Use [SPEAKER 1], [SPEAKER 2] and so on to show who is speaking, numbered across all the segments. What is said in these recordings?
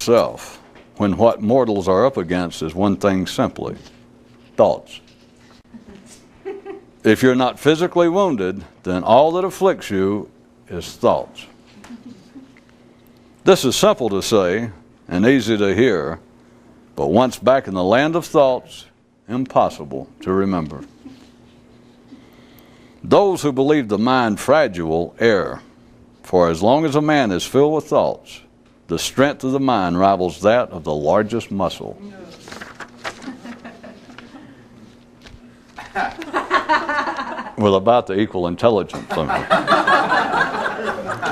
[SPEAKER 1] yourself when what mortals are up against is one thing simply: thoughts. If you're not physically wounded, then all that afflicts you is thoughts. This is simple to say and easy to hear, but once back in the land of thoughts, impossible to remember. Those who believe the mind fragile err, for as long as a man is filled with thoughts, the strength of the mind rivals that of the largest muscle. With about the equal intelligence.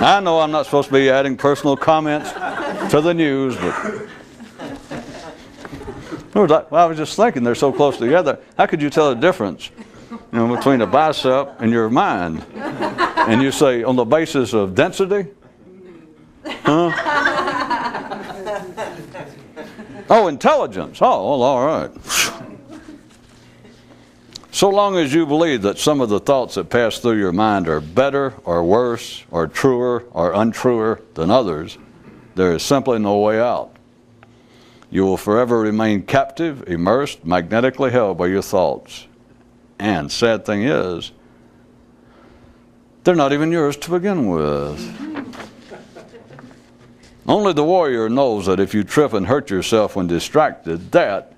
[SPEAKER 1] I know I'm not supposed to be adding personal comments to the news, but I was just thinking they're so close together. How could you tell the difference, between a bicep and your mind? And you say, on the basis of density? Huh? Oh, intelligence. Oh, well, all right. So long as you believe that some of the thoughts that pass through your mind are better or worse or truer or untruer than others, there is simply no way out. You will forever remain captive, immersed, magnetically held by your thoughts. And sad thing is, they're not even yours to begin with. Only the warrior knows that if you trip and hurt yourself when distracted, that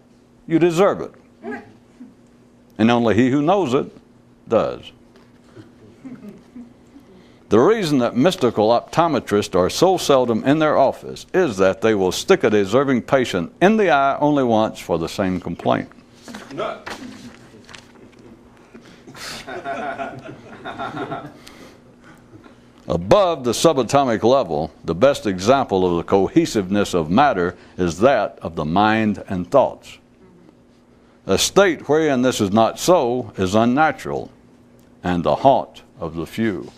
[SPEAKER 1] you deserve it. And only he who knows it does. The reason that mystical optometrists are so seldom in their office is that they will stick a deserving patient in the eye only once for the same complaint. Above the subatomic level, the best example of the cohesiveness of matter is that of the mind and thoughts. A state wherein this is not so is unnatural and the haunt of the few.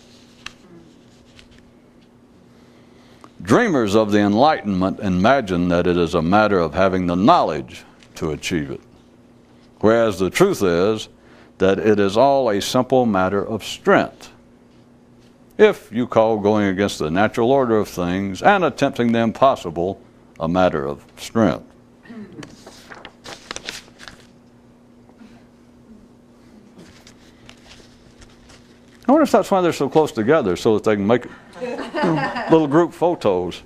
[SPEAKER 1] Dreamers of the Enlightenment imagine that it is a matter of having the knowledge to achieve it, whereas the truth is that it is all a simple matter of strength, if you call going against the natural order of things and attempting the impossible a matter of strength. I wonder if that's why they're so close together, so that they can make little group photos.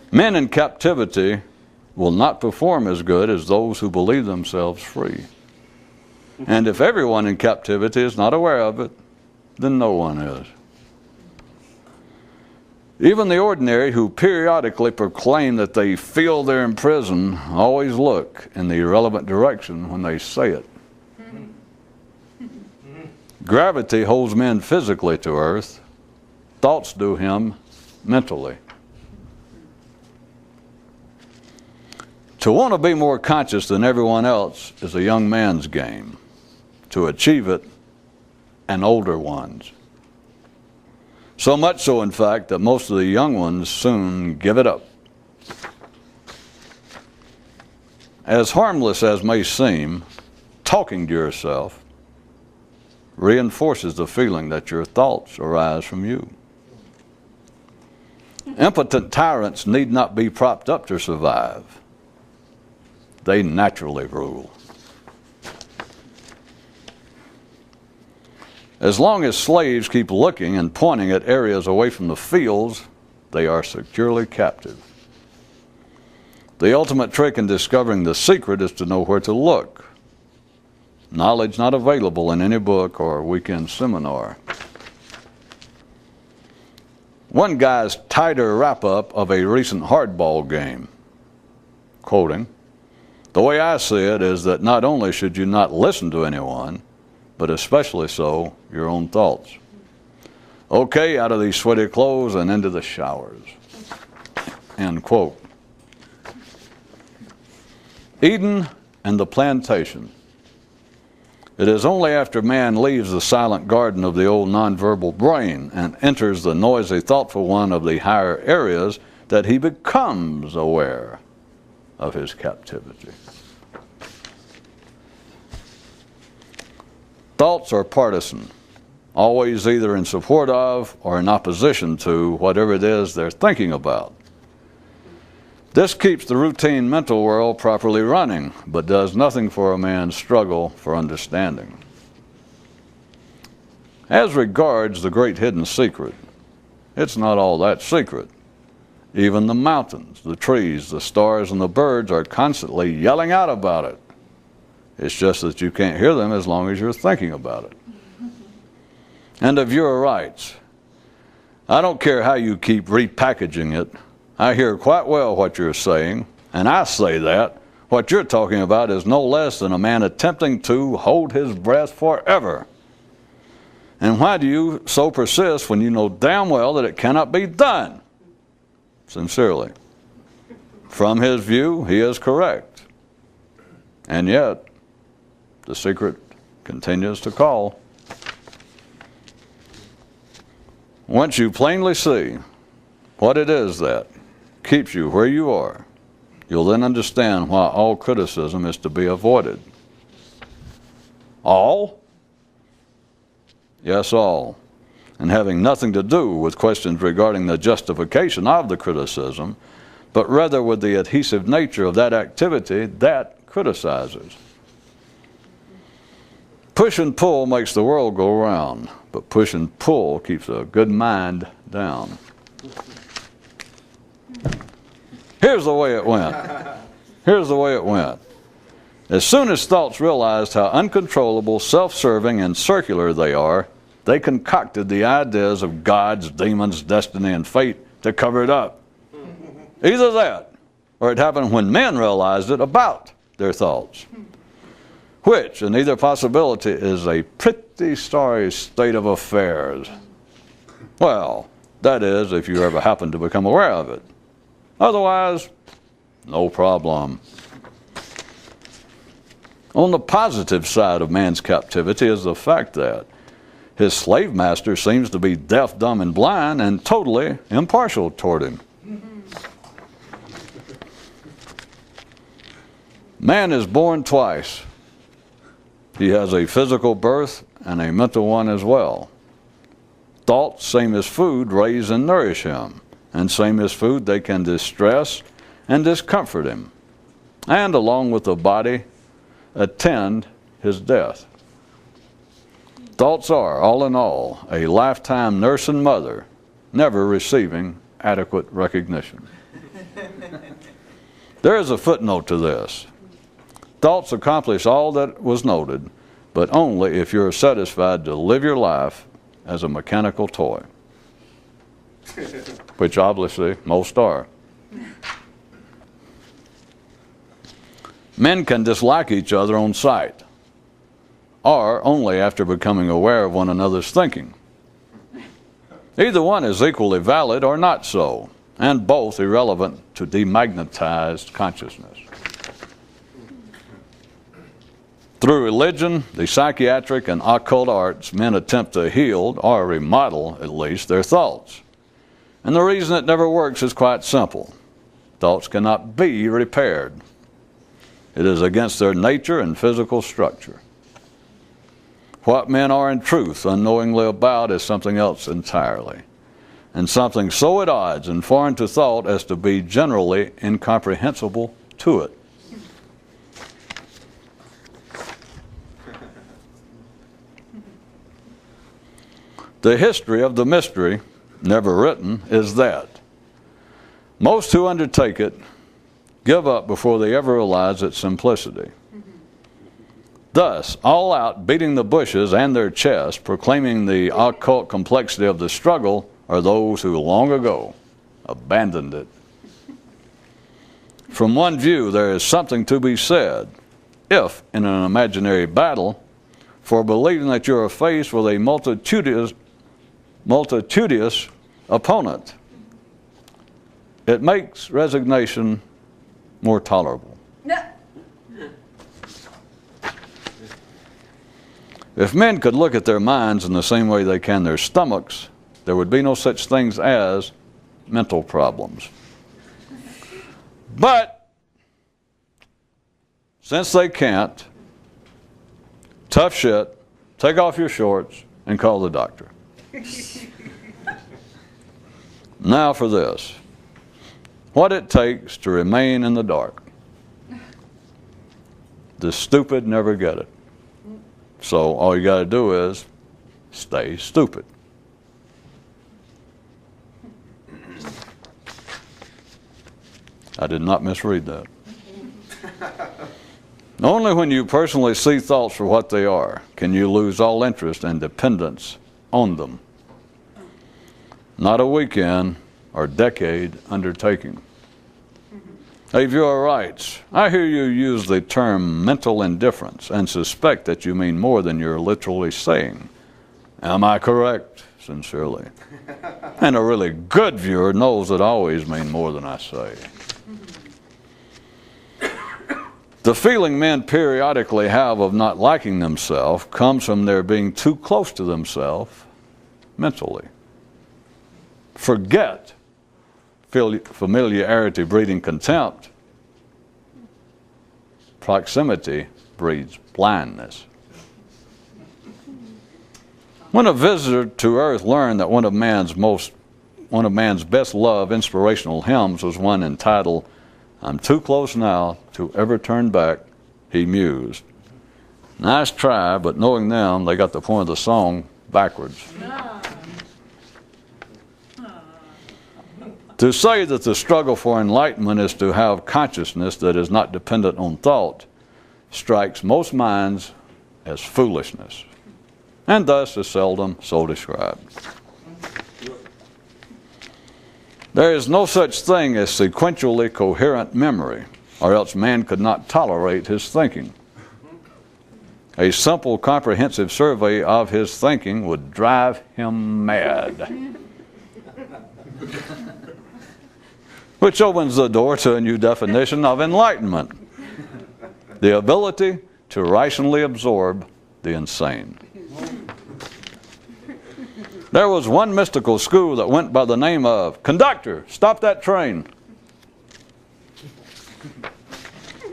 [SPEAKER 1] Men in captivity will not perform as good as those who believe themselves free. And if everyone in captivity is not aware of it, then no one is. Even the ordinary who periodically proclaim that they feel they're in prison always look in the irrelevant direction when they say it. Gravity holds men physically to earth. Thoughts do him mentally. To want to be more conscious than everyone else is a young man's game. To achieve it, an older one's. So much so, in fact, that most of the young ones soon give it up. As harmless as may seem, talking to yourself reinforces the feeling that your thoughts arise from you. Impotent tyrants need not be propped up to survive. They naturally rule. As long as slaves keep looking and pointing at areas away from the fields, they are securely captive. The ultimate trick in discovering the secret is to know where to look. Knowledge not available in any book or weekend seminar. One guy's tighter wrap-up of a recent hardball game, quoting, "The way I see it is that not only should you not listen to anyone, but especially so your own thoughts. Okay, out of these sweaty clothes and into the showers." End quote. Eden and the plantation. It is only after man leaves the silent garden of the old nonverbal brain and enters the noisy, thoughtful one of the higher areas that he becomes aware of his captivity. Thoughts are partisan, always either in support of or in opposition to whatever it is they're thinking about. This keeps the routine mental world properly running, but does nothing for a man's struggle for understanding. As regards the great hidden secret, it's not all that secret. Even the mountains, the trees, the stars, and the birds are constantly yelling out about it. It's just that you can't hear them as long as you're thinking about it. And of your rights, I don't care how you keep repackaging it. I hear quite well what you're saying, and I say that what you're talking about is no less than a man attempting to hold his breath forever. And why do you so persist when you know damn well that it cannot be done? Sincerely. From his view, he is correct. And yet, the secret continues to call. Once you plainly see what it is that keeps you where you are, you'll then understand why all criticism is to be avoided. All? Yes, all. And having nothing to do with questions regarding the justification of the criticism, but rather with the adhesive nature of that activity that criticizes. Push and pull makes the world go round, but push and pull keeps a good mind down. Here's the way it went. Here's the way it went. As soon as thoughts realized how uncontrollable, self-serving, and circular they are, they concocted the ideas of gods, demons, destiny, and fate to cover it up. Either that, or it happened when men realized it about their thoughts. Which, in either possibility, is a pretty sorry state of affairs. Well, that is, if you ever happen to become aware of it. Otherwise, no problem. On the positive side of man's captivity is the fact that his slave master seems to be deaf, dumb, and blind, and totally impartial toward him. Man is born twice. He has a physical birth and a mental one as well. Thoughts, same as food, raise and nourish him, and same as food, they can distress and discomfort him, and along with the body, attend his death. Thoughts are, all in all, a lifetime nurse and mother, never receiving adequate recognition. There is a footnote to this. Thoughts accomplish all that was noted, but only if you're satisfied to live your life as a mechanical toy, which obviously most are. Men can dislike each other on sight, or only after becoming aware of one another's thinking. Either one is equally valid or not so, and both irrelevant to demagnetized consciousness. Through religion, the psychiatric and occult arts, men attempt to heal, or remodel at least, their thoughts. And the reason it never works is quite simple. Thoughts cannot be repaired. It is against their nature and physical structure. What men are in truth unknowingly about is something else entirely, and something so at odds and foreign to thought as to be generally incomprehensible to it. The history of the mystery, never written, is that most who undertake it give up before they ever realize its simplicity. Thus, all out beating the bushes and their chests, proclaiming the occult complexity of the struggle, are those who long ago abandoned it. From one view, there is something to be said, if in an imaginary battle, for believing that you are faced with a multitudinous opponent. It makes resignation more tolerable. No. If men could look at their minds in the same way they can their stomachs, there would be no such things as mental problems. But since they can't, tough shit, take off your shorts, and call the doctor. Now for this. What it takes to remain in the dark. The stupid never get it. So all you got to do is stay stupid. I did not misread that. Only when you personally see thoughts for what they are can you lose all interest and dependence on them. Not a weekend or decade undertaking. Avura writes, I hear you use the term mental indifference and suspect that you mean more than you're literally saying. Am I correct? Sincerely. And a really good viewer knows that I always mean more than I say. The feeling men periodically have of not liking themselves comes from their being too close to themselves mentally. Forget familiarity breeding contempt. Proximity breeds blindness. When a visitor to earth learned that one of man's best loved inspirational hymns was one entitled, I'm too close now to ever turn back, he mused. Nice try, but knowing them, they got the point of the song backwards. To say that the struggle for enlightenment is to have consciousness that is not dependent on thought strikes most minds as foolishness, and thus is seldom so described. There is no such thing as sequentially coherent memory, or else man could not tolerate his thinking. A simple comprehensive survey of his thinking would drive him mad. Which opens the door to a new definition of enlightenment. The ability to rationally absorb the insane. There was one mystical school that went by the name of, Conductor, stop that train.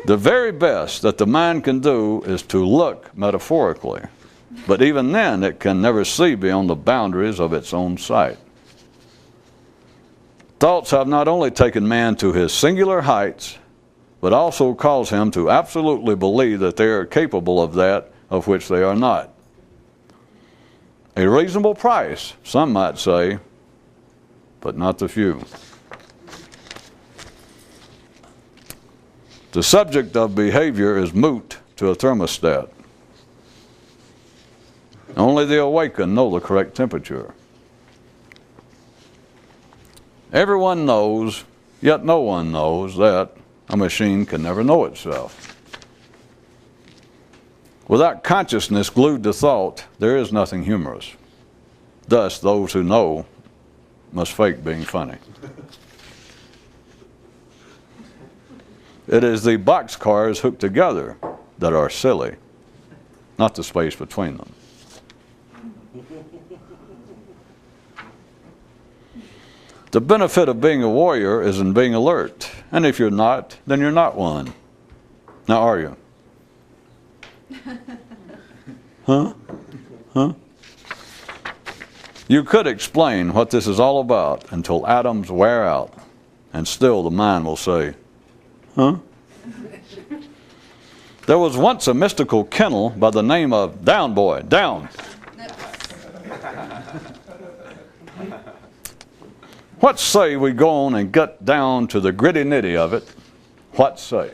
[SPEAKER 1] The very best that the mind can do is to look metaphorically. But even then, it can never see beyond the boundaries of its own sight. Thoughts have not only taken man to his singular heights, but also caused him to absolutely believe that they are capable of that of which they are not. A reasonable price, some might say, but not the few. The subject of behavior is moot to a thermostat. Only the awakened know the correct temperature. Everyone knows, yet no one knows that a machine can never know itself. Without consciousness glued to thought, there is nothing humorous. Thus, those who know must fake being funny. It is the boxcars hooked together that are silly, not the space between them. The benefit of being a warrior is in being alert. And if you're not, then you're not one. Now, are you? Huh? Huh? You could explain what this is all about until atoms wear out, and still the mind will say, huh? There was once a mystical kennel by the name of Down Boy, Down. What say we go on and get down to the gritty nitty of it? What say?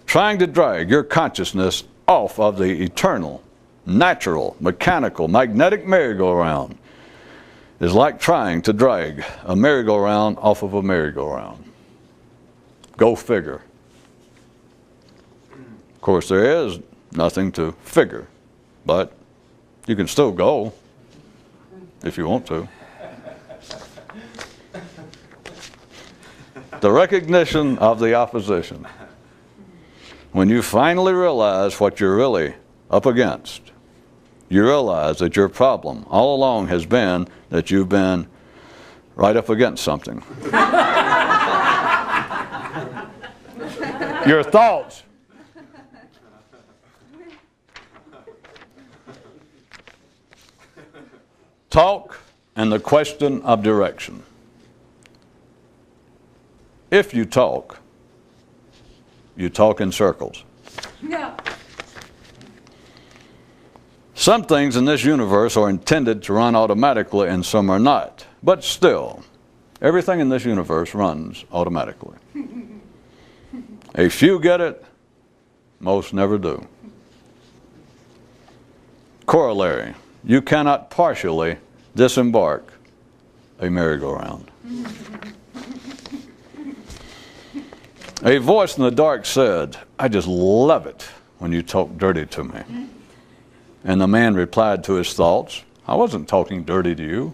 [SPEAKER 1] Trying to drag your consciousness off of the eternal, natural, mechanical, magnetic merry-go-round is like trying to drag a merry-go-round off of a merry-go-round. Go figure. Of course, there is nothing to figure, but you can still go if you want to. The recognition of the opposition. When you finally realize what you're really up against, you realize that your problem all along has been that you've been right up against something. Your thoughts. Talk and the question of direction. If you talk in circles.
[SPEAKER 2] Yeah.
[SPEAKER 1] Some things in this universe are intended to run automatically and some are not. But still, everything in this universe runs automatically. A few get it, most never do. Corollary, you cannot partially disembark a merry-go-round. A voice in the dark said, "I just love it when you talk dirty to me." And the man replied to his thoughts, "I wasn't talking dirty to you."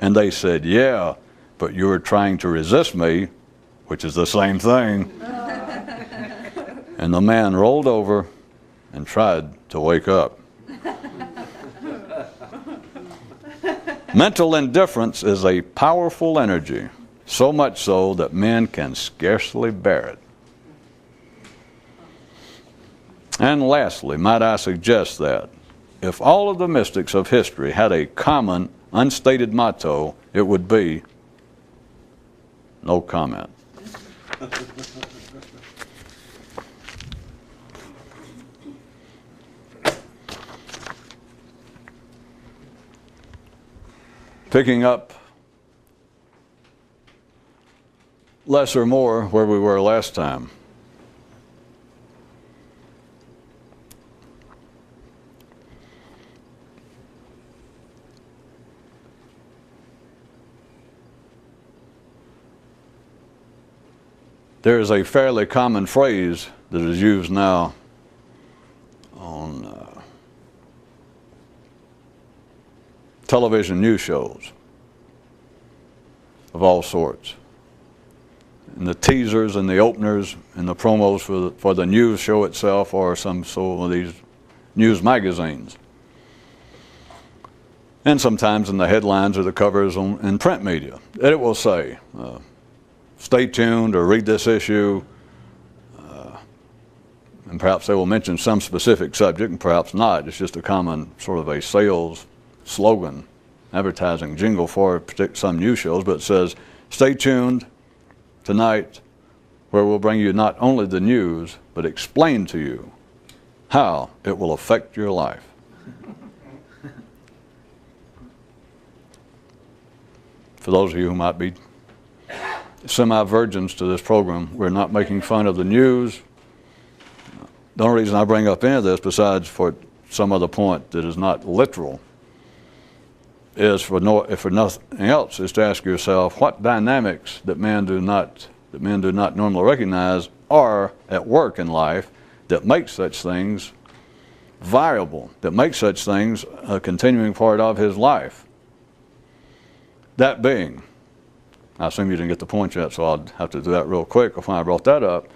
[SPEAKER 1] And they said, "Yeah, but you were trying to resist me," which is the same thing. And the man rolled over and tried to wake up. Mental indifference is a powerful energy, so much so that men can scarcely bear it. And lastly, might I suggest that if all of the mystics of history had a common, unstated motto, it would be, no comment. Picking up less or more where we were last time. There is a fairly common phrase that is used now on television news shows of all sorts. And the teasers and the openers and the promos for the news show itself or some of these news magazines. And sometimes in the headlines or the covers in print media. It will say, stay tuned or read this issue. And perhaps they will mention some specific subject and perhaps not. It's just a common sort of a sales slogan, advertising jingle for some news shows, but it says, stay tuned tonight, where we'll bring you not only the news, but explain to you how it will affect your life. For those of you who might be semi-virgins to this program, we're not making fun of the news. The only reason I bring up any of this, besides for some other point that is not literal, is if for nothing else, is to ask yourself what dynamics that men do not normally recognize are at work in life that make such things viable, that make such things a continuing part of his life. That being, I assume you didn't get the point yet, so I'll have to do that real quick when I brought that up,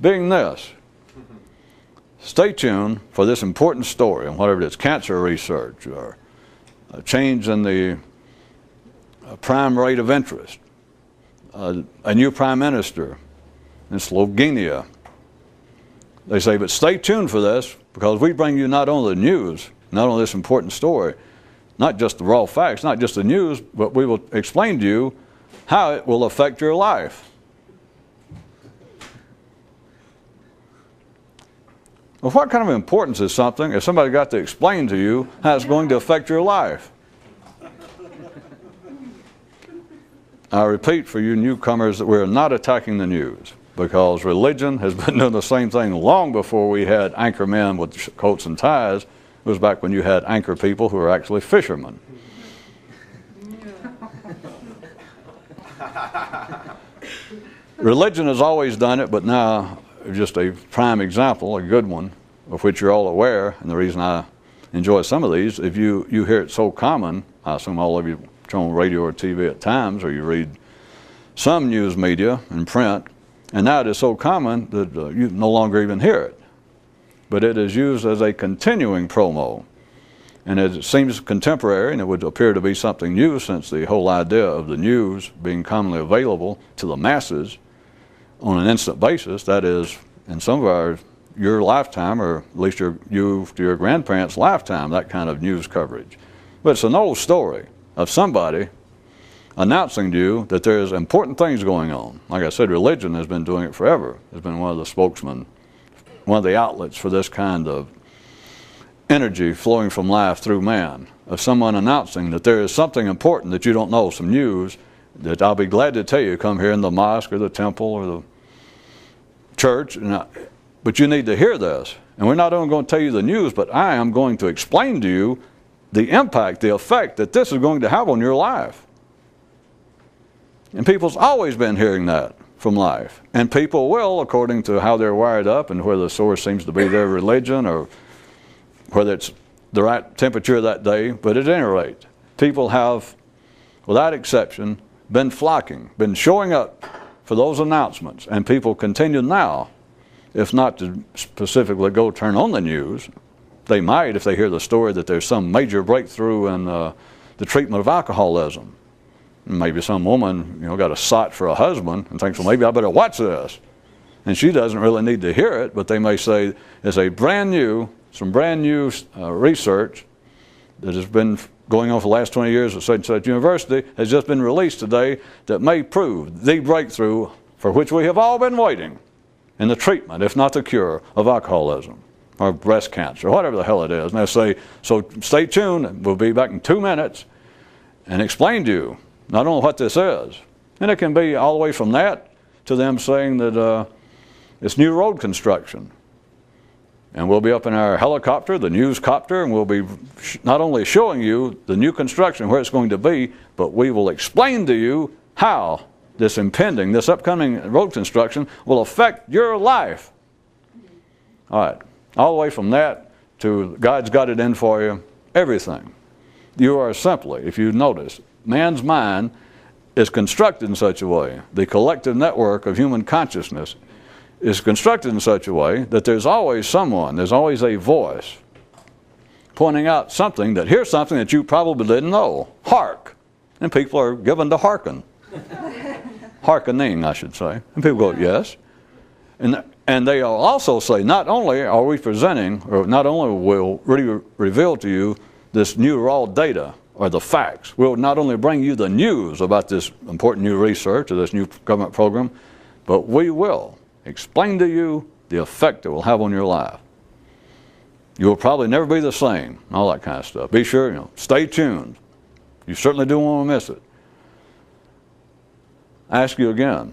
[SPEAKER 1] being this. Stay tuned for this important story on whatever it is, cancer research or a change in the prime rate of interest, a new prime minister in Slovenia. They say, but stay tuned for this because we bring you not only the news, not only this important story, not just the raw facts, not just the news, but we will explain to you how it will affect your life. Well, what kind of importance is something if somebody got to explain to you how it's going to affect your life? I repeat for you newcomers that we're not attacking the news because religion has been doing the same thing long before we had anchor men with coats and ties. It was back when you had anchor people who were actually fishermen. Religion has always done it, but now just a prime example, a good one, of which you're all aware, and the reason I enjoy some of these, if you hear it so common, I assume all of you turn on radio or TV at times, or you read some news media and print, and now it is so common that you no longer even hear it. But it is used as a continuing promo, and it seems contemporary, and it would appear to be something new since the whole idea of the news being commonly available to the masses on an instant basis, that is, in some of your lifetime, or at least your grandparents' lifetime, that kind of news coverage. But it's an old story of somebody announcing to you that there's important things going on. Like I said, religion has been doing it forever. It's been one of the spokesmen, one of the outlets for this kind of energy flowing from life through man, of someone announcing that there is something important that you don't know, some news that I'll be glad to tell you. Come here in the mosque or the temple or the church, but you need to hear this. And we're not only going to tell you the news, but I am going to explain to you the impact, the effect that this is going to have on your life. And people's always been hearing that from life. And people will, according to how they're wired up and where the source seems to be their religion or whether it's the right temperature that day. But at any rate, people have, without exception, been flocking, been showing up for those announcements. And people continue now, if not to specifically go turn on the news. They might if they hear the story that there's some major breakthrough in the treatment of alcoholism. Maybe some woman, got a sot for a husband and thinks, well, maybe I better watch this. And she doesn't really need to hear it, but they may say it's some brand new research that has been going on for the last 20 years at such and such university has just been released today that may prove the breakthrough for which we have all been waiting in the treatment, if not the cure, of alcoholism or breast cancer, or whatever the hell it is. And they say, so stay tuned, we'll be back in 2 minutes and explain to you not only what this is, and it can be all the way from that to them saying that it's new road construction. And we'll be up in our helicopter, the newscopter, and we'll be not only showing you the new construction, where it's going to be, but we will explain to you how this upcoming road construction will affect your life. All right, all the way from that to God's got it in for you, everything. You are simply, if you notice, man's mind is constructed in such a way, the collective network of human consciousness is constructed in such a way that there's always someone, there's always a voice pointing out something here's something that you probably didn't know. Hark. And people are given to hearken. Hearkening, I should say. And people go, yes. And they also say, not only are we presenting, or not only will reveal to you this new raw data, or the facts. We'll not only bring you the news about this important new research or this new government program, but we will explain to you the effect it will have on your life. You will probably never be the same, all that kind of stuff. Be sure, stay tuned. You certainly don't want to miss it. I ask you again,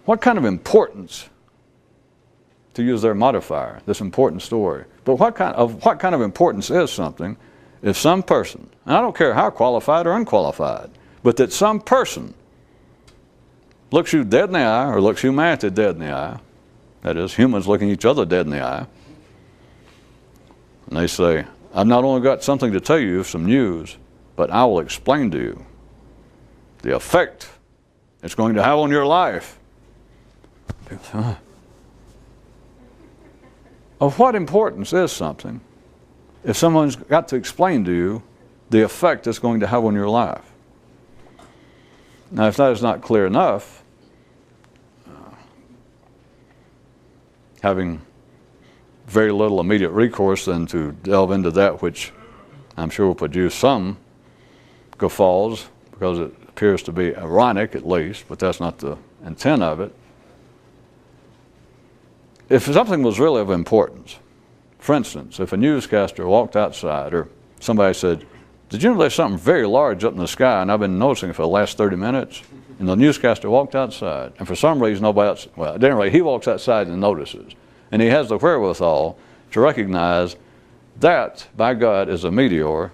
[SPEAKER 1] what kind of importance, to use their modifier, this important story, but what kind of importance is something if some person, and I don't care how qualified or unqualified, but that some person looks you dead in the eye, or looks humanity dead in the eye, that is, humans looking each other dead in the eye, and they say, I've not only got something to tell you, some news, but I will explain to you the effect it's going to have on your life. Of what importance is something if someone's got to explain to you the effect it's going to have on your life? Now, if that is not clear enough, having very little immediate recourse than to delve into that which I'm sure will produce some guffaws, because it appears to be ironic at least, but that's not the intent of it. If something was really of importance, for instance, if a newscaster walked outside or somebody said, did you know there's something very large up in the sky and I've been noticing it for the last 30 minutes? And the newscaster walked outside, and for some reason nobody else, well, at any rate, he walks outside and notices. And he has the wherewithal to recognize that, by God, is a meteor.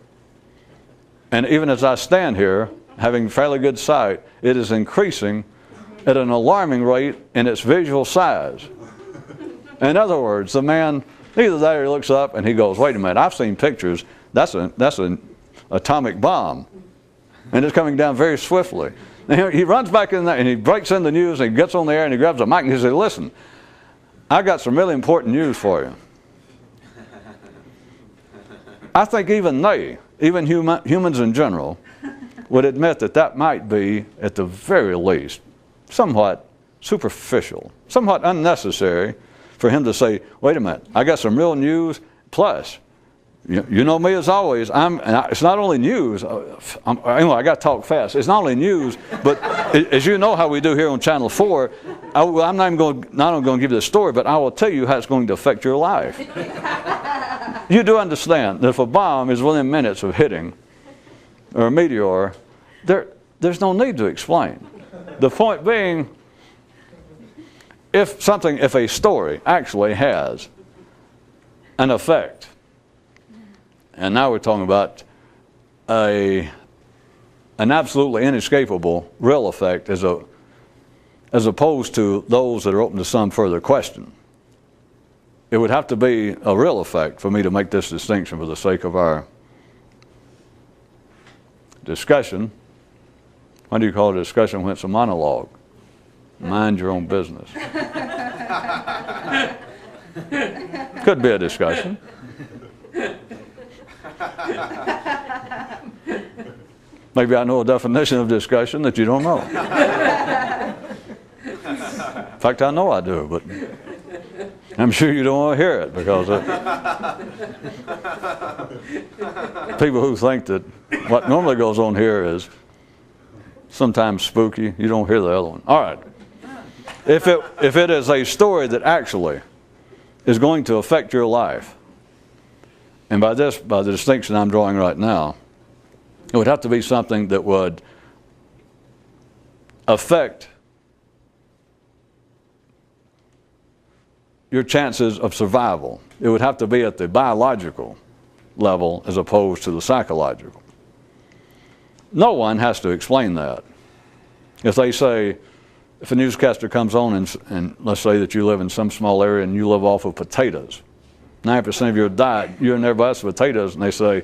[SPEAKER 1] And even as I stand here, having fairly good sight, it is increasing at an alarming rate in its visual size. In other words, the man, either that or he looks up and he goes, wait a minute, I've seen pictures, that's an atomic bomb. And it's coming down very swiftly. And he runs back in there and he breaks in the news and he gets on the air and he grabs a mic and he says, listen, I got some really important news for you. I think even humans in general, would admit that that might be, at the very least, somewhat superficial, somewhat unnecessary for him to say, wait a minute, I got some real news, Plus, you know me as always. It's not only news. I got to talk fast. It's not only news, but as you know how we do here on Channel 4, I'm not only going to give you the story, but I will tell you how it's going to affect your life. You do understand that if a bomb is within minutes of hitting, or a meteor, there's no need to explain. The point being, if a story actually has an effect, and now we're talking about an absolutely inescapable real effect as opposed to those that are open to some further question. It would have to be a real effect for me to make this distinction for the sake of our discussion. What do you call a discussion when it's a monologue? Mind your own business. Could be a discussion. Maybe I know a definition of discussion that you don't know. In fact, I know I do, but I'm sure you don't want to hear it because people who think that what normally goes on here is sometimes spooky, you don't hear the other one. All right. If it is a story that actually is going to affect your life, and by the distinction I'm drawing right now, it would have to be something that would affect your chances of survival. It would have to be at the biological level as opposed to the psychological. No one has to explain that. If a newscaster comes on and let's say that you live in some small area and you live off of potatoes, 9% of your diet, you and everybody else potatoes, and they say,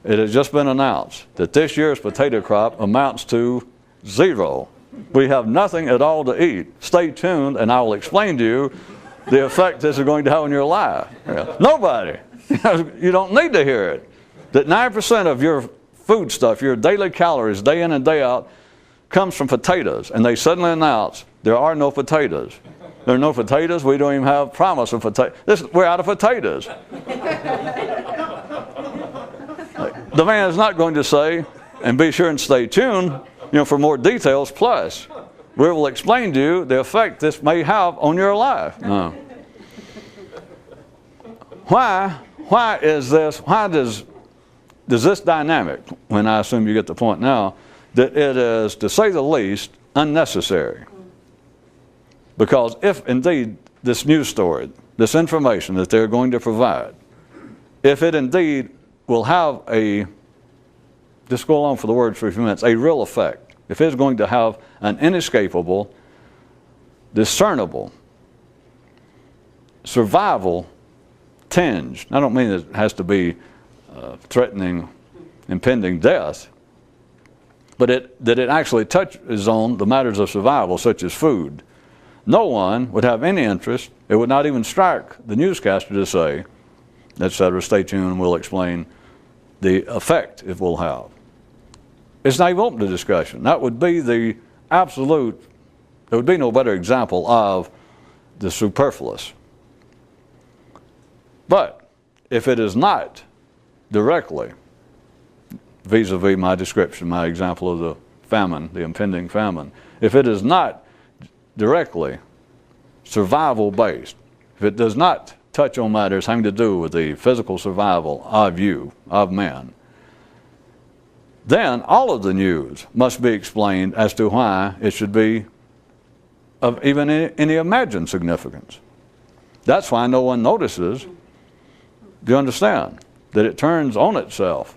[SPEAKER 1] it has just been announced that this year's potato crop amounts to 0. We have nothing at all to eat. Stay tuned and I will explain to you the effect this is going to have on your life. Nobody. You don't need to hear it. That 9% of your food stuff, your daily calories, day in and day out, comes from potatoes. And they suddenly announce there are no potatoes. There are no potatoes. We don't even have promise of potatoes. We're out of potatoes. The man is not going to say, and be sure and stay tuned, for more details. Plus, we will explain to you the effect this may have on your life. No. Why is this? Why does this dynamic? When I assume you get the point now, that it is, to say the least, unnecessary. Because if indeed this news story, this information that they're going to provide, if it indeed will have just go along for the word for a few minutes, a real effect, if it's going to have an inescapable, discernible, survival tinge, I don't mean it has to be threatening, impending death, but that it actually touches on the matters of survival, such as food. No one would have any interest, it would not even strike the newscaster to say, etc., stay tuned and we'll explain the effect it will have. It's not even open to discussion. That would be the absolute, there would be no better example of the superfluous. But if it is not directly, vis-a-vis my description, my example of the famine, the impending famine, if it is not directly survival-based, if it does not touch on matters having to do with the physical survival of you, of man, then all of the news must be explained as to why it should be of even any imagined significance. That's why no one notices, do you understand, that it turns on itself.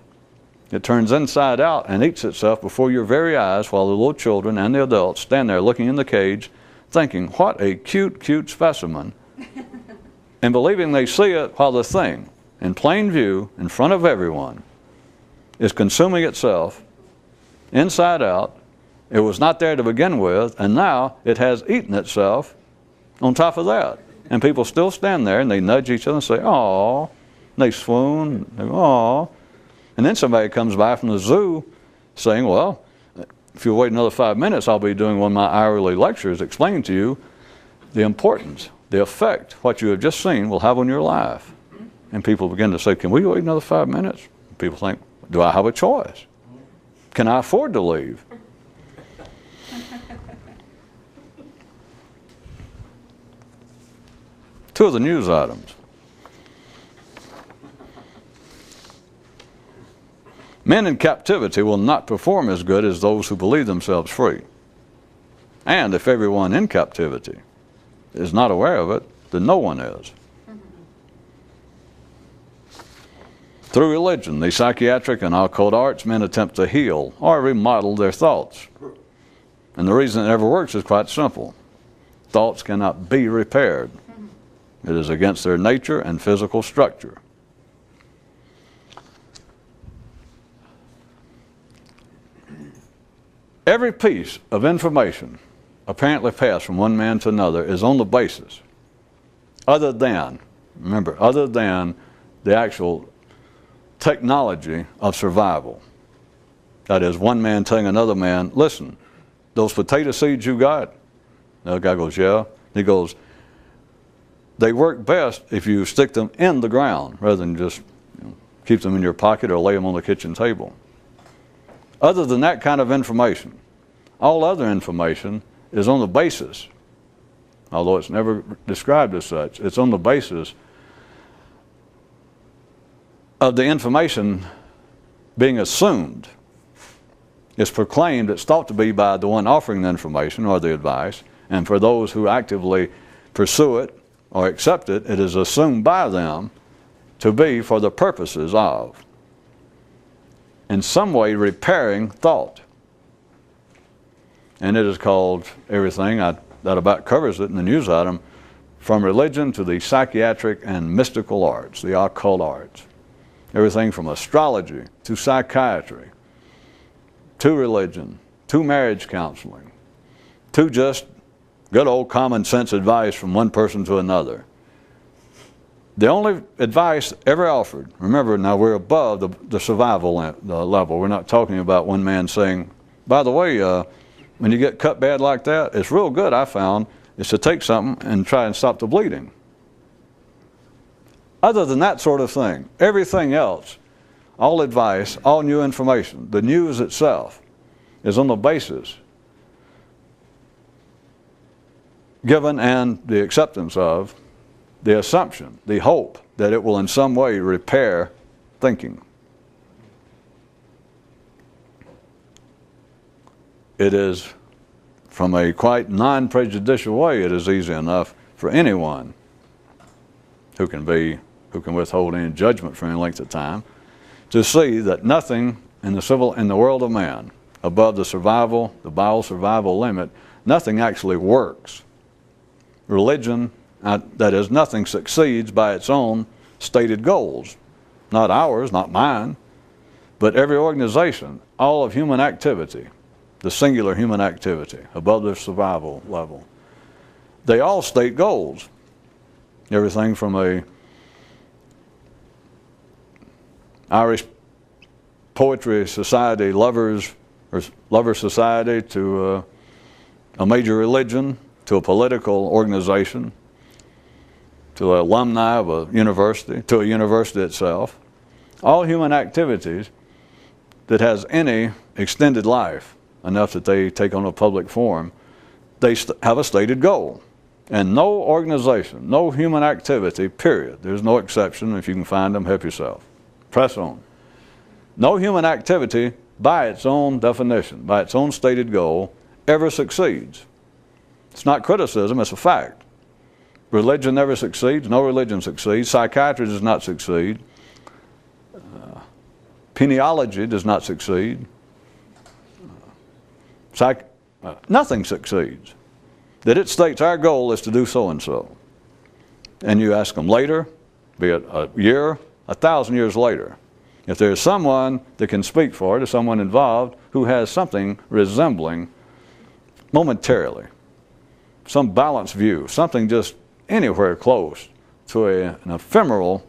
[SPEAKER 1] It turns inside out and eats itself before your very eyes while the little children and the adults stand there looking in the cage thinking, what a cute, cute specimen, and believing they see it while the thing, in plain view, in front of everyone, is consuming itself inside out. It was not there to begin with, and now it has eaten itself on top of that. And people still stand there and they nudge each other and say, "Aw," they swoon, "Aw." And then somebody comes by from the zoo saying, "Well, if you wait another 5 minutes, I'll be doing one of my hourly lectures explaining to you the importance, the effect, what you have just seen will have on your life." And people begin to say, can we wait another 5 minutes? People think, do I have a choice? Can I afford to leave? Two of the news items. Men in captivity will not perform as good as those who believe themselves free. And if everyone in captivity is not aware of it, then no one is. Through religion, the psychiatric and occult arts, men attempt to heal or remodel their thoughts. And the reason it never works is quite simple. Thoughts cannot be repaired. It is against their nature and physical structure. Every piece of information apparently passed from one man to another is on the basis, other than the actual technology of survival. That is, one man telling another man, listen, those potato seeds you got? The other guy goes, yeah. He goes, they work best if you stick them in the ground rather than just keep them in your pocket or lay them on the kitchen table. Other than that kind of information, all other information is on the basis, although it's never described as such, it's on the basis of the information being assumed. It's proclaimed, it's thought to be by the one offering the information or the advice, and for those who actively pursue it or accept it, it is assumed by them to be for the purposes of, in some way, repairing thought. And it is called everything that about covers it in the news item, from religion to the psychiatric and mystical arts, the occult arts. Everything from astrology to psychiatry, to religion, to marriage counseling, to just good old common sense advice from one person to another. The only advice ever offered, remember now we're above the survival level. We're not talking about one man saying, by the way, when you get cut bad like that, it's real good, I found, is to take something and try and stop the bleeding. Other than that sort of thing, everything else, all advice, all new information, the news itself is on the basis given and the acceptance of the assumption, the hope that it will in some way repair thinking. It is, from a quite non-prejudicial way, it is easy enough for anyone who can withhold any judgment for any length of time to see that nothing in the world of man above the bio survival limit, nothing actually works. Religion, that is, nothing succeeds by its own stated goals. Not ours, not mine, but every organization, all of human activity, the singular human activity above the survival level, they all state goals. Everything from a Irish poetry society, lover society, to a major religion, to a political organization, to an alumni of a university, to a university itself. All human activities that has any extended life, enough that they take on a public form, they have a stated goal. And no organization, no human activity, period, there's no exception. If you can find them, help yourself. Press on. No human activity, by its own definition, by its own stated goal, ever succeeds. It's not criticism, it's a fact. Religion never succeeds, no religion succeeds. Psychiatry does not succeed. Penology does not succeed. Nothing succeeds. That it states our goal is to do so and so. And you ask them later, be it a year, 1,000 years later, if there's someone that can speak for it, or someone involved who has something resembling momentarily, some balanced view, something just anywhere close to an ephemeral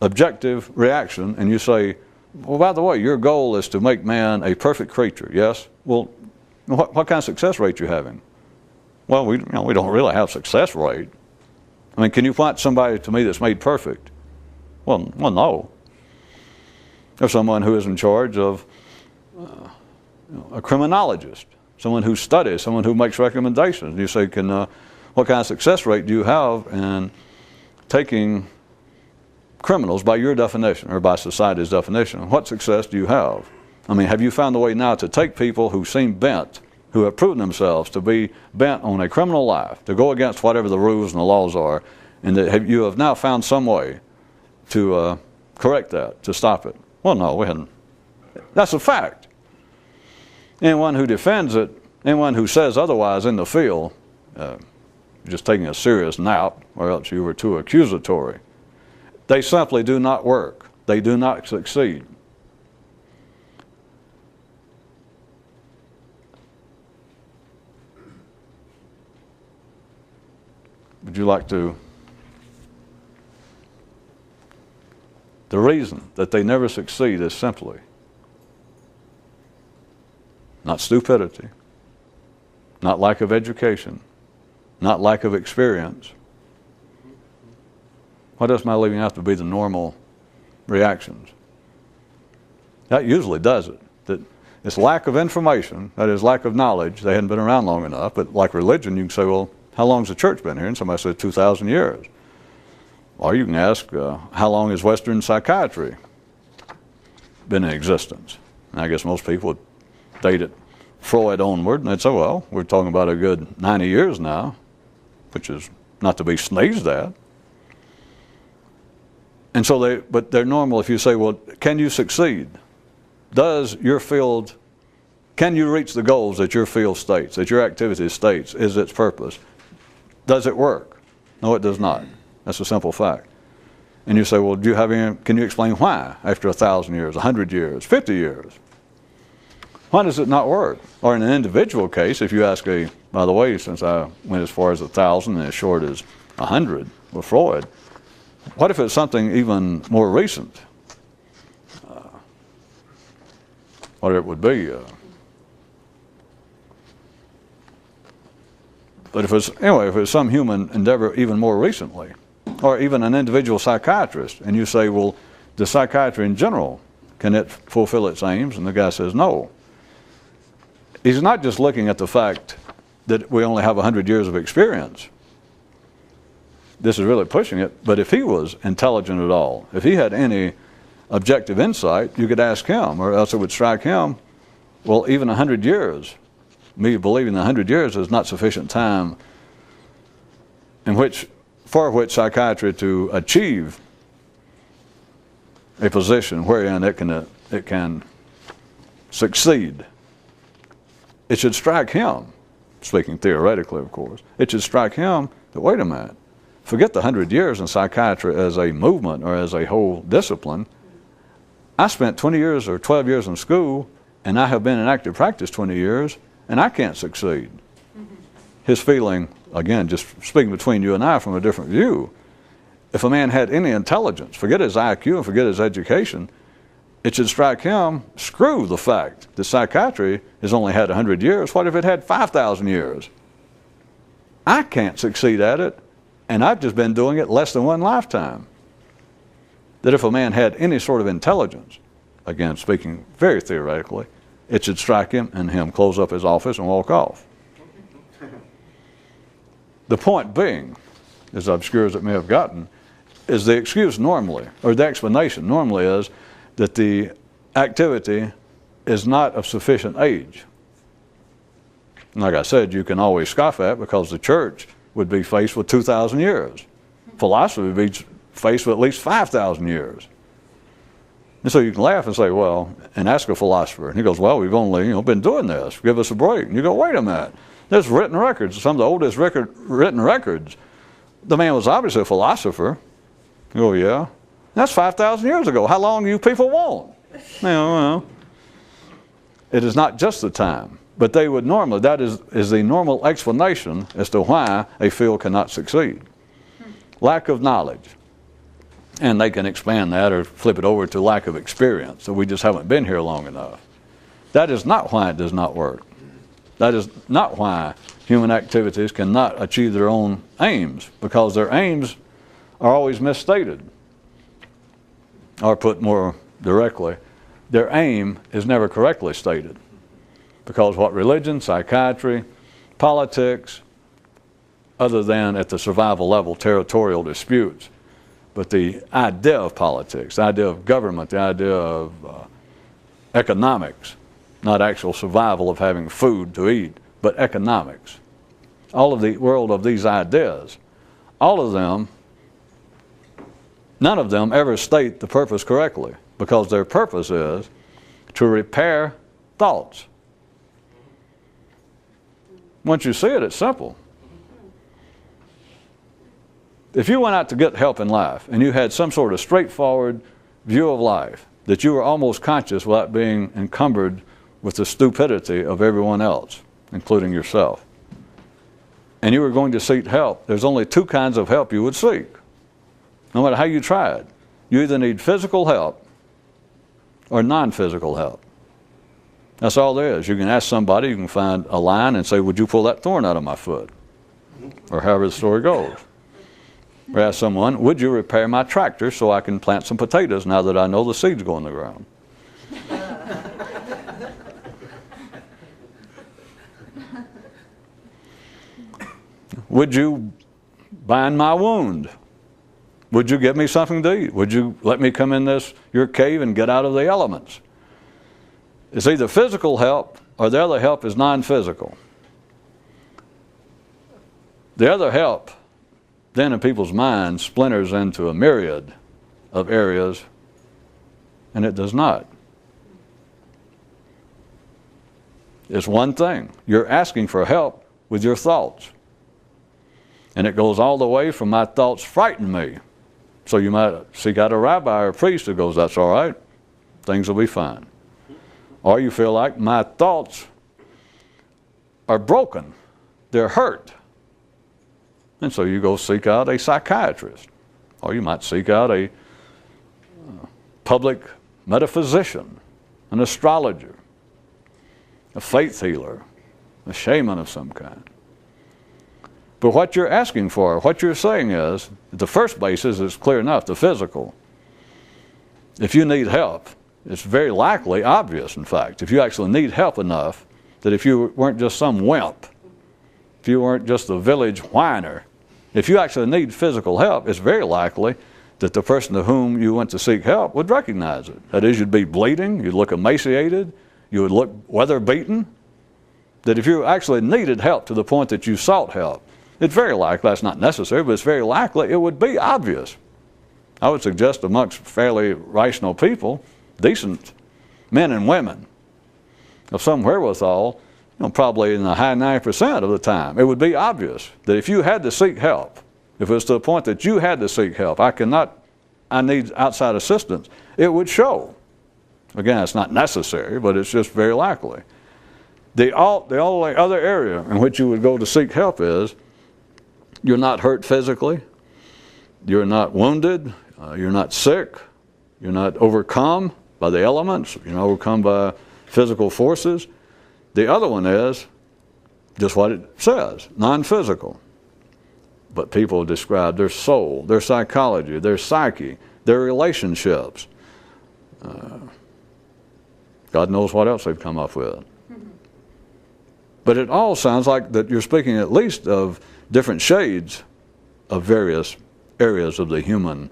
[SPEAKER 1] objective reaction, and you say, well, by the way, your goal is to make man a perfect creature, yes? Well, what kind of success rate are you having? Well, we don't really have success rate. I mean, can you find somebody to me that's made perfect? Well, no. There's someone who is in charge of a criminologist, someone who studies, someone who makes recommendations. And you say, what kind of success rate do you have in taking criminals by your definition or by society's definition? What success do you have? I mean, have you found a way now to take people who seem bent, who have proven themselves to be bent on a criminal life, to go against whatever the rules and the laws are, and that you have now found some way to correct that, to stop it? Well, no, we hadn't. That's a fact. Anyone who defends it, anyone who says otherwise in the field, just taking a serious nap, or else you were too accusatory. They simply do not work. They do not succeed. Would you like to? The reason that they never succeed is simply not stupidity, not lack of education, not lack of experience. What else am I leaving out to be the normal reactions? That usually does it. That it's lack of information, that is lack of knowledge. They hadn't been around long enough. But like religion, you can say, well, how long has the church been here? And somebody says 2,000 years. Or you can ask, how long has Western psychiatry been in existence? And I guess most people would date it Freud onward, and they'd say, well, we're talking about a good 90 years now, which is not to be sneezed at. And so but they're normal if you say, well, can you succeed? Does your field, can you reach the goals that your field states, that your activity states is its purpose? Does it work? No, it does not. That's a simple fact. And you say, well, can you explain why after 1,000 years, 100 years, 50 years? Why does it not work? Or in an individual case, if you ask by the way, since I went as far as 1,000 and as short as 100 with Freud, what if it's something even more recent? What it would be. But if it's some human endeavor even more recently, or even an individual psychiatrist, and you say, well, the psychiatry in general, can it fulfill its aims? And the guy says, no. He's not just looking at the fact that we only have 100 years of experience. This is really pushing it, but if he was intelligent at all, if he had any objective insight, you could ask him, or else it would strike him, well, even 100 years, me believing 100 years is not sufficient time for which psychiatry to achieve a position wherein it can succeed. It should strike him, speaking theoretically, of course, it should strike him that, wait a minute, forget the 100 years in psychiatry as a movement or as a whole discipline. I spent 20 years or 12 years in school, and I have been in active practice 20 years, and I can't succeed. His feeling, again, just speaking between you and I from a different view, if a man had any intelligence, forget his IQ and forget his education, it should strike him, screw the fact that psychiatry has only had 100 years. What if it had 5,000 years? I can't succeed at it, and I've just been doing it less than one lifetime. That if a man had any sort of intelligence, again, speaking very theoretically, it should strike him and him close up his office and walk off. The point being, as obscure as it may have gotten, is the excuse normally, or the explanation normally is that the activity is not of sufficient age. And like I said, you can always scoff at because the church would be faced with 2,000 years. Philosophy would be faced with at least 5,000 years. And so you can laugh and say, well, and ask a philosopher. And he goes, well, we've only been doing this. Give us a break. And you go, wait a minute. There's written records, some of the oldest written records. The man was obviously a philosopher. You go, yeah. That's 5,000 years ago. How long do you people want? Well, it is not just the time. But they would normally, that is the normal explanation as to why a field cannot succeed. Lack of knowledge. And they can expand that or flip it over to lack of experience. So we just haven't been here long enough. That is not why it does not work. That is not why human activities cannot achieve their own aims, because their aims are always misstated. or put more directly, their aim is never correctly stated. Because what religion, psychiatry, politics, other than at the survival level, territorial disputes, but the idea of politics, the idea of government, the idea of economics, not actual survival of having food to eat, but economics. All of the world of these ideas, all of them, none of them ever state the purpose correctly, because their purpose is to repair thoughts. Once you see it, it's simple. If you went out to get help in life and you had some sort of straightforward view of life, that you were almost conscious without being encumbered with the stupidity of everyone else, including yourself, and you were going to seek help, there's only two kinds of help you would seek, no matter how you try it. You either need physical help or non-physical help. That's all there is. You can ask somebody, you can find a line and say, would you pull that thorn out of my foot? Or however the story goes. Or ask someone, would you repair my tractor so I can plant some potatoes now that I know the seeds go in the ground? Would you bind my wound? Would you give me something to eat? Would you let me come in your cave and get out of the elements? It's either physical help or the other help is non-physical. The other help then in people's minds splinters into a myriad of areas, and it does not. It's one thing. You're asking for help with your thoughts. And it goes all the way from my thoughts frighten me. So you might seek out a rabbi or a priest who goes, that's all right, things will be fine. Or you feel like my thoughts are broken, they're hurt. And so you go seek out a psychiatrist. Or you might seek out a public metaphysician, an astrologer, a faith healer, a shaman of some kind. But what you're asking for, what you're saying is, the first basis is clear enough, the physical. If you need help, it's very likely, obvious in fact, if you actually need help enough, that if you weren't just some wimp, if you weren't just a village whiner, if you actually need physical help, it's very likely that the person to whom you went to seek help would recognize it. That is, you'd be bleeding, you'd look emaciated, you would look weather-beaten. That if you actually needed help to the point that you sought help, it's very likely, that's not necessary, but it's very likely it would be obvious. I would suggest amongst fairly rational people, decent men and women of some wherewithal, probably in the high 90% of the time, it would be obvious that if you had to seek help, if it was to the point that you had to seek help, I need outside assistance, it would show. Again, it's not necessary, but it's just very likely. The only other area in which you would go to seek help is you're not hurt physically, you're not wounded, you're not sick, you're not overcome by the elements, you're not overcome by physical forces. The other one is just what it says, non-physical. But people describe their soul, their psychology, their psyche, their relationships. God knows what else they've come up with. But it all sounds like that you're speaking at least of different shades of various areas of the human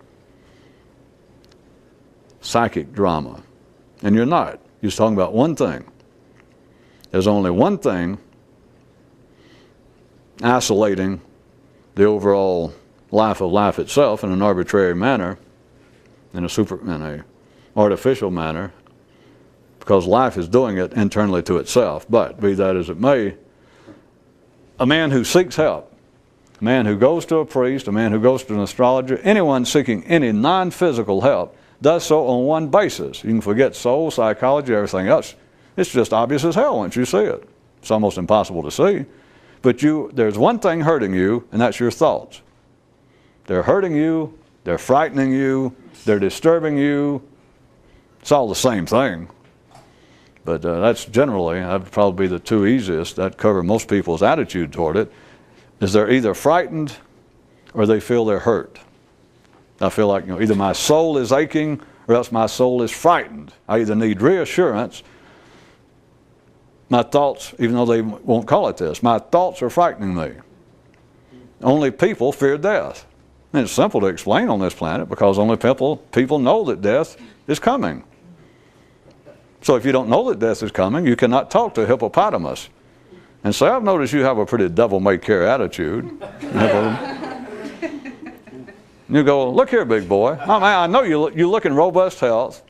[SPEAKER 1] psychic drama. And you're not. You're talking about one thing. There's only one thing isolating the overall life of life itself in an arbitrary manner, in a artificial manner, because life is doing it internally to itself. But be that as it may, a man who seeks help, a man who goes to a priest, a man who goes to an astrologer, anyone seeking any non-physical help does so on one basis. You can forget soul, psychology, everything else. It's just obvious as hell once you see it. It's almost impossible to see. But there's one thing hurting you, and that's your thoughts. They're hurting you, they're frightening you, they're disturbing you. It's all the same thing. But that's generally, that would probably be the two easiest. That cover most people's attitude toward it, is they're either frightened or they feel they're hurt. I feel like either my soul is aching or else my soul is frightened. I either need reassurance. My thoughts, even though they won't call it this, my thoughts are frightening me. Only people fear death. And it's simple to explain on this planet because only people know that death is coming. So if you don't know that death is coming, you cannot talk to a hippopotamus and say, I've noticed you have a pretty devil-may-care attitude. You go, look here, big boy. I know you look in robust health.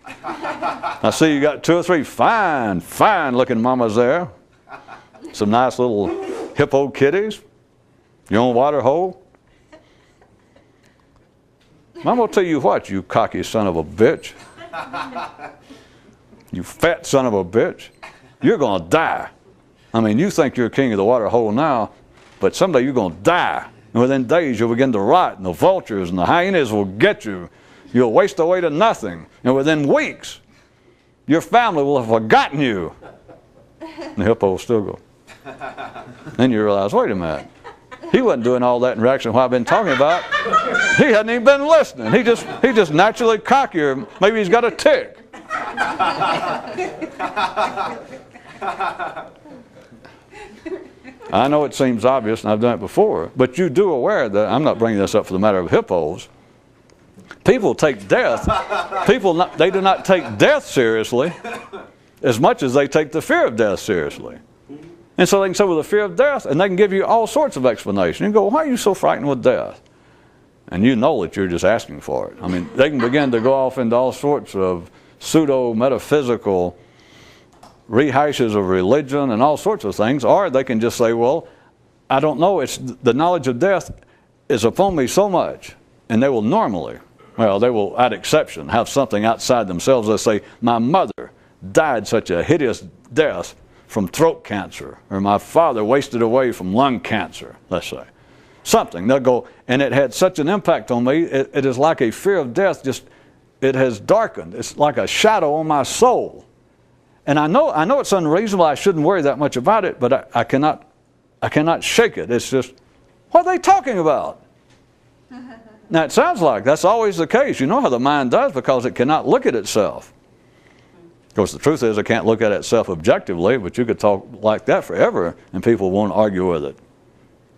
[SPEAKER 1] I see you got 2 or 3 fine-looking mamas there. Some nice little hippo kitties. Your own water hole. I'm going to tell you what, you cocky son of a bitch. You fat son of a bitch. You're going to die. I mean, you think you're king of the water hole now, but someday you're going to die. And within days, you'll begin to rot, and the vultures and the hyenas will get you. You'll waste away to nothing. And within weeks, your family will have forgotten you. And the hippo will still go. Then you realize, wait a minute. He wasn't doing all that in reaction to what I've been talking about. He hadn't even been listening. He just naturally cockier. Maybe he's got a tick. I know it seems obvious, and I've done it before, but you do aware that I'm not bringing this up for the matter of hippos. People take death. They do not take death seriously as much as they take the fear of death seriously. And so they can say, well, the fear of death, and they can give you all sorts of explanation. You go, why are you so frightened with death? And you know that you're just asking for it. I mean, they can begin to go off into all sorts of pseudo-metaphysical rehashes of religion and all sorts of things, or they can just say, well, I don't know, the knowledge of death is upon me so much, and they will normally, they will, at exception, have something outside themselves. They'll say, my mother died such a hideous death from throat cancer, or my father wasted away from lung cancer, let's say. Something. They'll go, and it had such an impact on me, it is like a fear of death, it has darkened. It's like a shadow on my soul. And I know it's unreasonable, I shouldn't worry that much about it, but I cannot shake it. It's just, what are they talking about? Now it sounds like that's always the case. You know how the mind does, because it cannot look at itself. Of course, the truth is it can't look at itself objectively, but you could talk like that forever and people won't argue with it.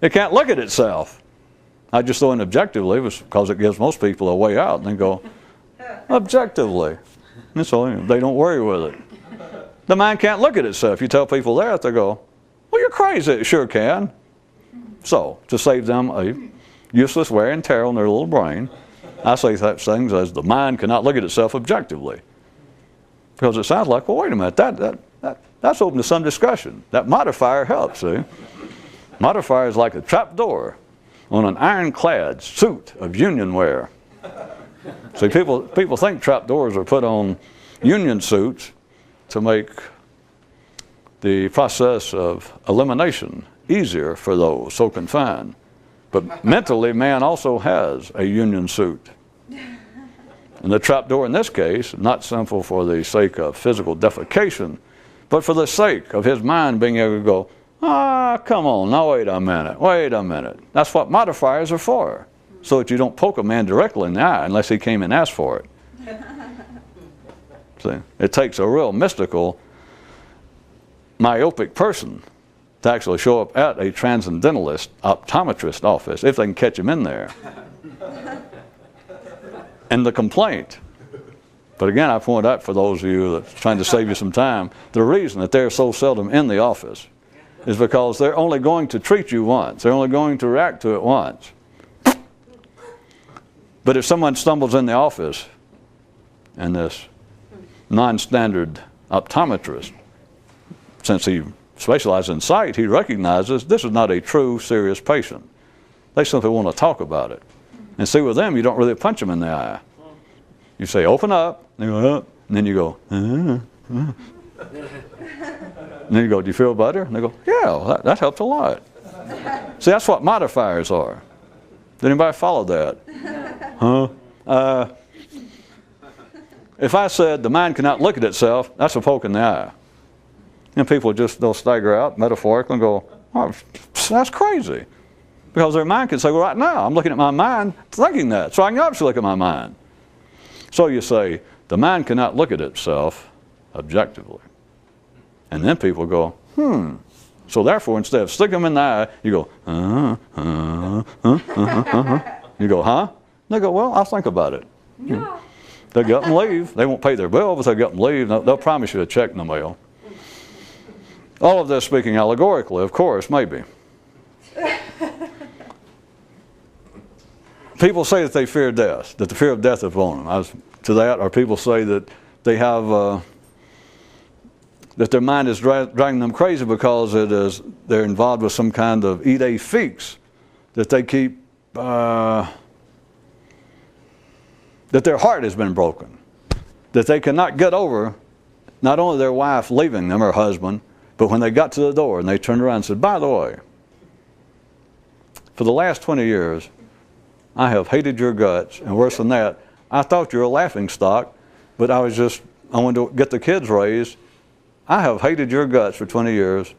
[SPEAKER 1] It can't look at itself. I just throw in objectively because it gives most people a way out, and then go, objectively. And so they don't worry with it. The mind can't look at itself. You tell people that, they go, well, you're crazy. It sure can. So, to save them a useless wear and tear on their little brain, I say such things as the mind cannot look at itself objectively. Because it sounds like, well, wait a minute, that's open to some discussion. That modifier helps, see? Modifier is like a trap door on an ironclad suit of union wear. See, people think trap doors are put on union suits to make the process of elimination easier for those so confined. But mentally, man also has a union suit. And the trapdoor in this case, not simple for the sake of physical defecation, but for the sake of his mind being able to go, come on, now wait a minute. That's what modifiers are for, so that you don't poke a man directly in the eye unless he came and asked for it. See, it takes a real mystical, myopic person to actually show up at a transcendentalist optometrist office, if they can catch him in there. And the complaint, but again, I point out for those of you that's trying to save you some time, the reason that they're so seldom in the office is because they're only going to treat you once. They're only going to react to it once. But if someone stumbles in the office and this non-standard optometrist, since he specializes in sight, he recognizes this is not a true, serious patient. They simply want to talk about it. And see, with them, you don't really punch them in the eye. You say, open up, and they go, and then you go, And then you go, do you feel better? And they go, yeah, that helped a lot. See, that's what modifiers are. Did anybody follow that? Huh? If I said the mind cannot look at itself, that's a poke in the eye. And people they'll stagger out metaphorically and go, oh, that's crazy. Because their mind can say, well, right now, I'm looking at my mind thinking that, so I can obviously look at my mind. So you say, the mind cannot look at itself objectively. And then people go, So therefore, instead of sticking them in the eye, you go, You go, huh? They go, well, I'll think about it. Yeah. They'll get up and leave. They won't pay their bill, but they'll get up and leave. They'll promise you a check in the mail. All of this speaking allegorically, of course, maybe. People say that they fear death, that the fear of death is on them. To that, or people say that they have, that their mind is driving them crazy because they're involved with some kind of idée fixe, that they keep, that their heart has been broken, that they cannot get over not only their wife leaving them, or husband, but when they got to the door and they turned around and said, by the way, for the last 20 years, I have hated your guts, and worse than that, I thought you were a laughing stock, but I wanted to get the kids raised. I have hated your guts for 20 years.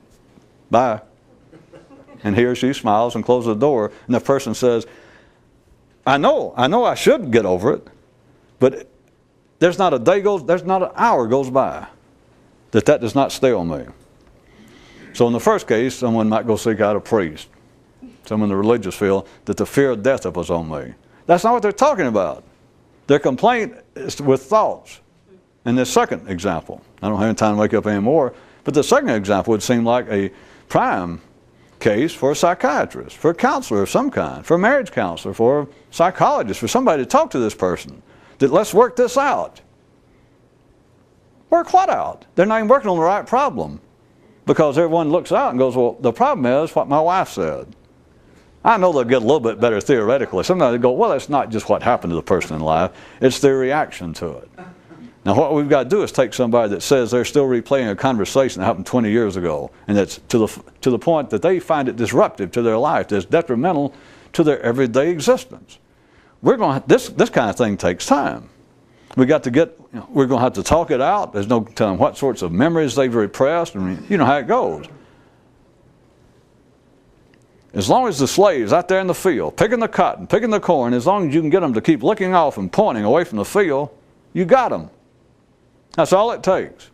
[SPEAKER 1] Bye. And he or she smiles and closes the door, and the person says, I know I should get over it, but there's not an hour goes by that does not stay on me. So in the first case, someone might go seek out a priest. Some in the religious field, that the fear of death was on me. That's not what they're talking about. Their complaint is with thoughts. And the second example, I don't have any time to wake up anymore, but the second example would seem like a prime case for a psychiatrist, for a counselor of some kind, for a marriage counselor, for a psychologist, for somebody to talk to this person, that let's work this out. Work what out? They're not even working on the right problem, because everyone looks out and goes, well, the problem is what my wife said. I know they'll get a little bit better theoretically. Sometimes they go, well, it's not just what happened to the person in life, it's their reaction to it. Now what we've got to do is take somebody that says they're still replaying a conversation that happened 20 years ago, and that's to the point that they find it disruptive to their life, that's detrimental to their everyday existence. This kind of thing takes time. We're going to have to talk it out. There's no telling what sorts of memories they've repressed, and you know how it goes. As long as the slave's out there in the field, picking the cotton, picking the corn, as long as you can get them to keep looking off and pointing away from the field, you got them. That's all it takes.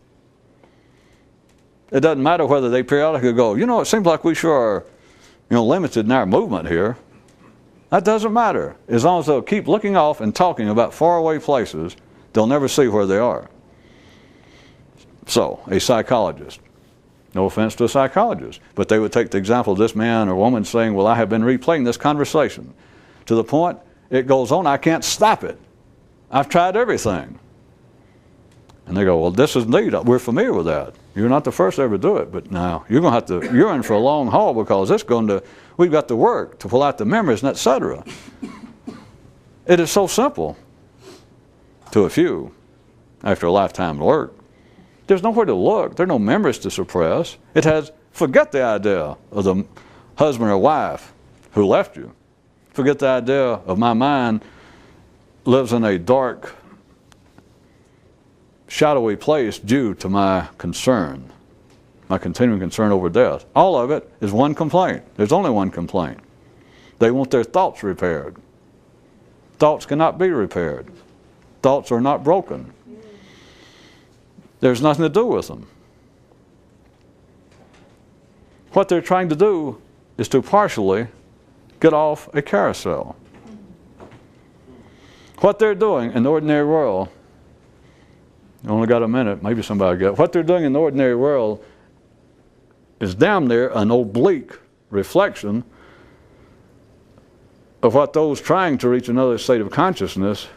[SPEAKER 1] It doesn't matter whether they periodically go, it seems like we sure are, limited in our movement here. That doesn't matter. As long as they'll keep looking off and talking about faraway places, they'll never see where they are. So, a psychologist. No offense to a psychologist, but they would take the example of this man or woman saying, well, I have been replaying this conversation to the point it goes on, I can't stop it. I've tried everything. And they go, well, this is neat. We're familiar with that. You're not the first to ever do it, but now you're going to have to, you're in for a long haul, because we've got to work to pull out the memories and etc. It is so simple to a few after a lifetime of work. There's nowhere to look. There are no memories to suppress. Forget the idea of the husband or wife who left you. Forget the idea of my mind lives in a dark, shadowy place due to my concern, my continuing concern over death. All of it is one complaint. There's only one complaint. They want their thoughts repaired. Thoughts cannot be repaired. Thoughts are not broken. There's nothing to do with them. What they're trying to do is to partially get off a carousel. What they're doing in the ordinary world, you only got a minute, maybe somebody will get it. What they're doing in the ordinary world is damn near an oblique reflection of what those trying to reach another state of consciousness,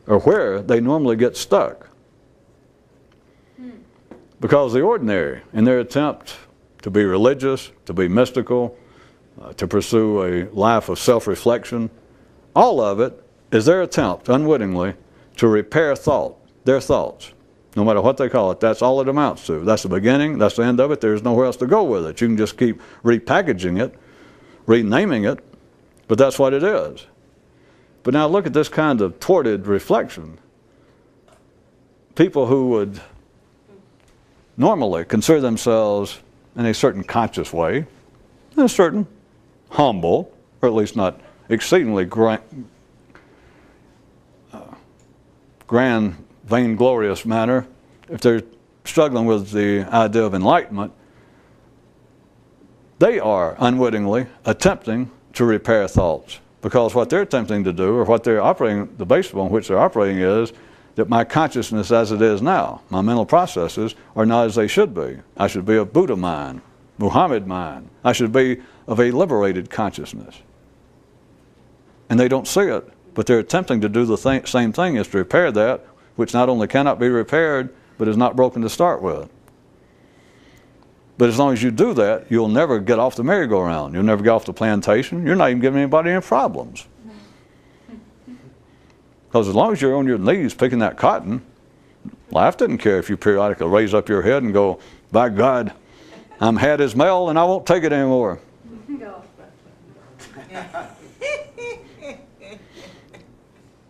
[SPEAKER 1] or where they normally get stuck. Because the ordinary, in their attempt to be religious, to be mystical, to pursue a life of self-reflection, all of it is their attempt, unwittingly, to repair their thoughts. No matter what they call it, that's all it amounts to. That's the beginning, that's the end of it, there's nowhere else to go with it. You can just keep repackaging it, renaming it, but that's what it is. But now look at this kind of thwarted reflection. People who would normally consider themselves in a certain conscious way, in a certain humble, or at least not exceedingly grand, vainglorious manner, if they're struggling with the idea of enlightenment, they are unwittingly attempting to repair thoughts. Because what they're attempting to do, or what they're operating, the basis on which they're operating is that my consciousness as it is now, my mental processes, are not as they should be. I should be of Buddha mind, Muhammad mind. I should be of a liberated consciousness. And they don't see it, but they're attempting to do the same thing, is to repair that, which not only cannot be repaired, but is not broken to start with. But as long as you do that, you'll never get off the merry-go-round. You'll never get off the plantation. You're not even giving anybody any problems. Because as long as you're on your knees picking that cotton, life doesn't care if you periodically raise up your head and go, by God, I'm had as male and I won't take it anymore.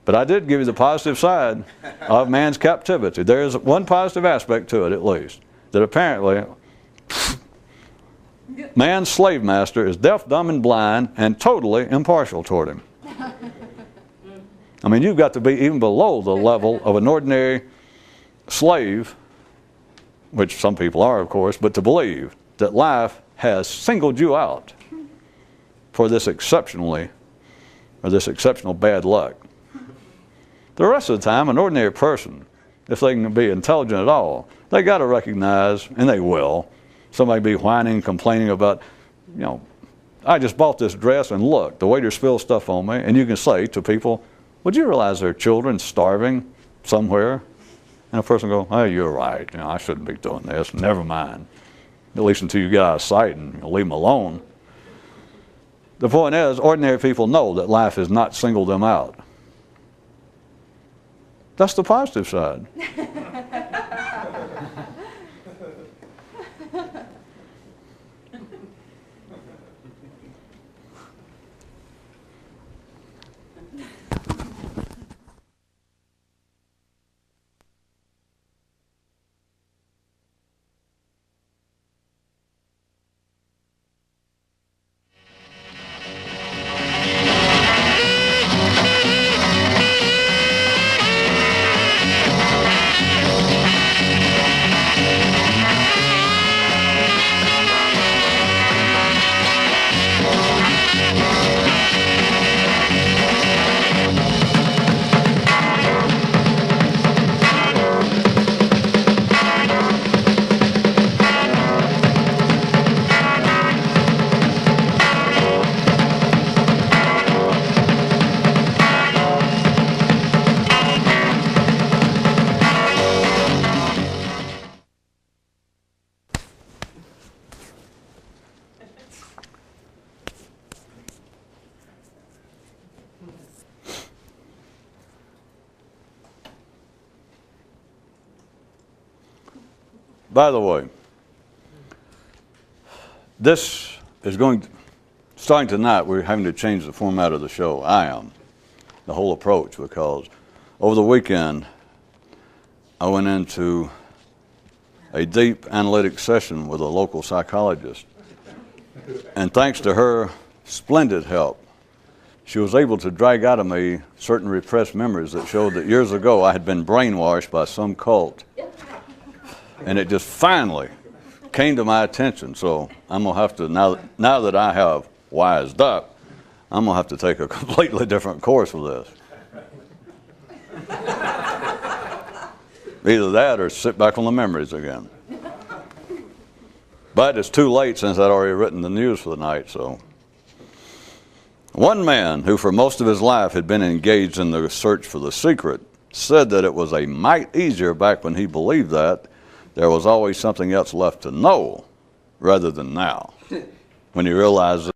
[SPEAKER 1] But I did give you the positive side of man's captivity. There is one positive aspect to it, at least, that apparently man's slave master is deaf, dumb, and blind and totally impartial toward him. I mean, you've got to be even below the level of an ordinary slave, which some people are, of course, but to believe that life has singled you out for this exceptional bad luck. The rest of the time, an ordinary person, if they can be intelligent at all, they got to recognize, and they will, somebody be whining, complaining about, I just bought this dress and look, the waiter spilled stuff on me, and you can say to people, would you realize there are children starving somewhere? And a person will go, oh, you're right, I shouldn't be doing this, never mind. At least until you get out of sight and leave them alone. The point is, ordinary people know that life has not singled them out. That's the positive side. By the way, this is starting tonight, we're having to change the format of the show. I am. The whole approach, because over the weekend, I went into a deep analytic session with a local psychologist. And thanks to her splendid help, she was able to drag out of me certain repressed memories that showed that years ago I had been brainwashed by some cult. And it just finally came to my attention. So I'm going to have to, now that I have wised up, I'm going to have to take a completely different course with this. Either that or sit back on the memories again. But it's too late since I'd already written the news for the night. So one man who for most of his life had been engaged in the search for the secret said that it was a mite easier back when he believed that there was always something else left to know rather than now, when he realized